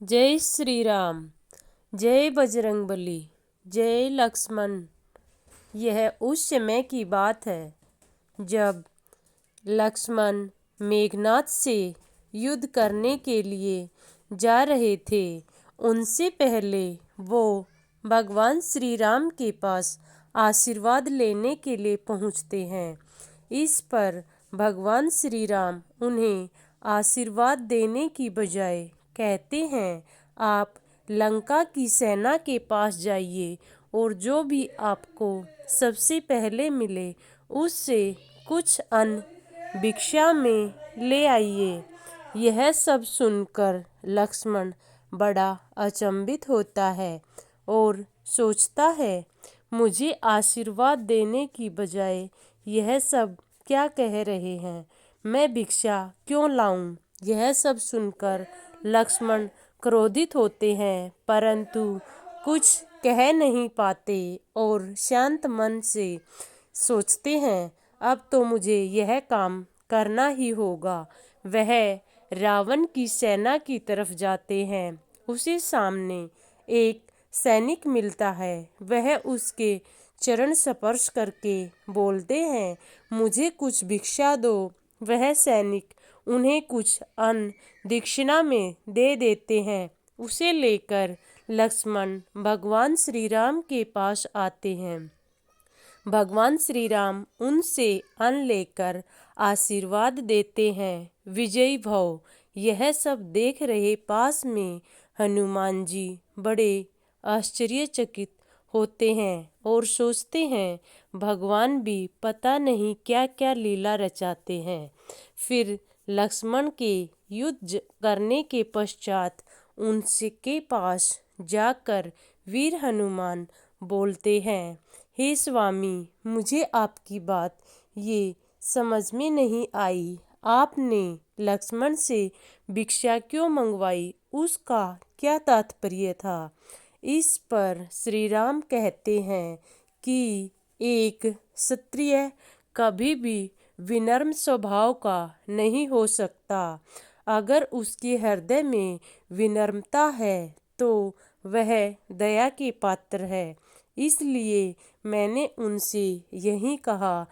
जय श्री राम। जय बजरंगबली। जय लक्ष्मण। यह उस समय की बात है जब लक्ष्मण मेघनाद से युद्ध करने के लिए जा रहे थे। उनसे पहले वो भगवान श्री राम के पास आशीर्वाद लेने के लिए पहुंचते हैं। इस पर भगवान श्री राम उन्हें आशीर्वाद देने की बजाय कहते हैं, आप लंका की सेना के पास जाइए और जो भी आपको सबसे पहले मिले उससे कुछ अन्न भिक्षा में ले आइए। यह सब सुनकर लक्ष्मण बड़ा अचंभित होता है और सोचता है, मुझे आशीर्वाद देने की बजाय यह सब क्या कह रहे हैं, मैं भिक्षा क्यों लाऊं। यह सब सुनकर लक्ष्मण क्रोधित होते हैं, परंतु कुछ कह नहीं पाते और शांत मन से सोचते हैं, अब तो मुझे यह काम करना ही होगा। वह रावण की सेना की तरफ जाते हैं। उसे सामने एक सैनिक मिलता है। वह उसके चरण स्पर्श करके बोलते हैं, मुझे कुछ भिक्षा दो। वह सैनिक उन्हें कुछ अन्न दक्षिणा में दे देते हैं। उसे लेकर लक्ष्मण भगवान श्री राम के पास आते हैं। भगवान श्री राम उनसे अन्न लेकर आशीर्वाद देते हैं, विजयी भव। यह सब देख रहे पास में हनुमान जी बड़े आश्चर्यचकित होते हैं और सोचते हैं, भगवान भी पता नहीं क्या क्या लीला रचाते हैं। फिर लक्ष्मण के युद्ध करने के पश्चात उनके पास जाकर वीर हनुमान बोलते हैं, हे स्वामी, मुझे आपकी बात ये समझ में नहीं आई, आपने लक्ष्मण से भिक्षा क्यों मंगवाई, उसका क्या तात्पर्य था। इस पर श्री राम कहते हैं कि एक क्षत्रिय कभी भी विनम्र स्वभाव का नहीं हो सकता। अगर उसके हृदय में विनम्रता है तो वह दया के पात्र है। इसलिए मैंने उनसे यही कहा,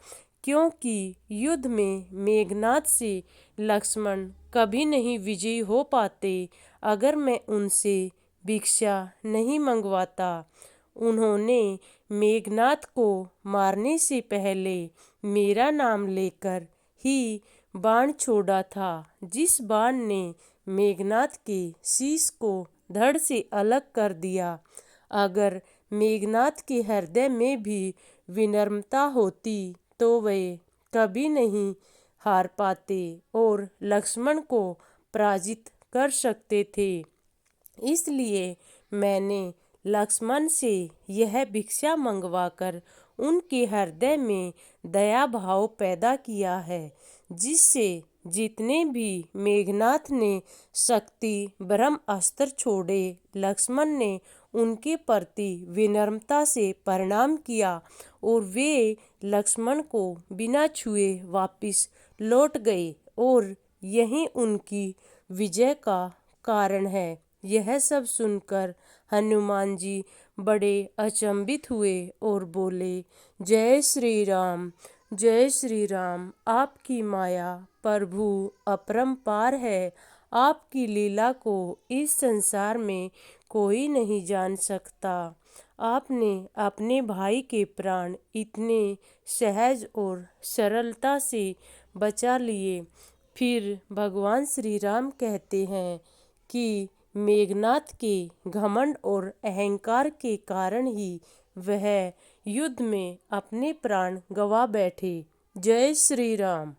क्योंकि युद्ध में मेघनाद से लक्ष्मण कभी नहीं विजयी हो पाते अगर मैं उनसे भिक्षा नहीं मंगवाता। उन्होंने मेघनाद को मारने से पहले मेरा नाम लेकर ही बाण छोड़ा था, जिस बाण ने मेघनाद के शीश को धड़ से अलग कर दिया। अगर मेघनाद के हृदय में भी विनम्रता होती तो वे कभी नहीं हार पाते और लक्ष्मण को पराजित कर सकते थे। इसलिए मैंने लक्ष्मण से यह भिक्षा मंगवाकर उनके हृदय में दया भाव पैदा किया है, जिससे जितने भी मेघनाद ने शक्ति ब्रह्म अस्त्र छोड़े, लक्ष्मण ने उनके प्रति विनम्रता से प्रणाम किया और वे लक्ष्मण को बिना छुए वापस लौट गए और यही उनकी विजय का कारण है। यह सब सुनकर हनुमान जी बड़े अचंभित हुए और बोले, जय श्री राम, जय श्री राम। आपकी माया प्रभु अपरंपार है। आपकी लीला को इस संसार में कोई नहीं जान सकता। आपने अपने भाई के प्राण इतने सहज और सरलता से बचा लिए। फिर भगवान श्री राम कहते हैं कि मेघनाद के घमंड और अहंकार के कारण ही वह युद्ध में अपने प्राण गंवा बैठे। जय श्री राम।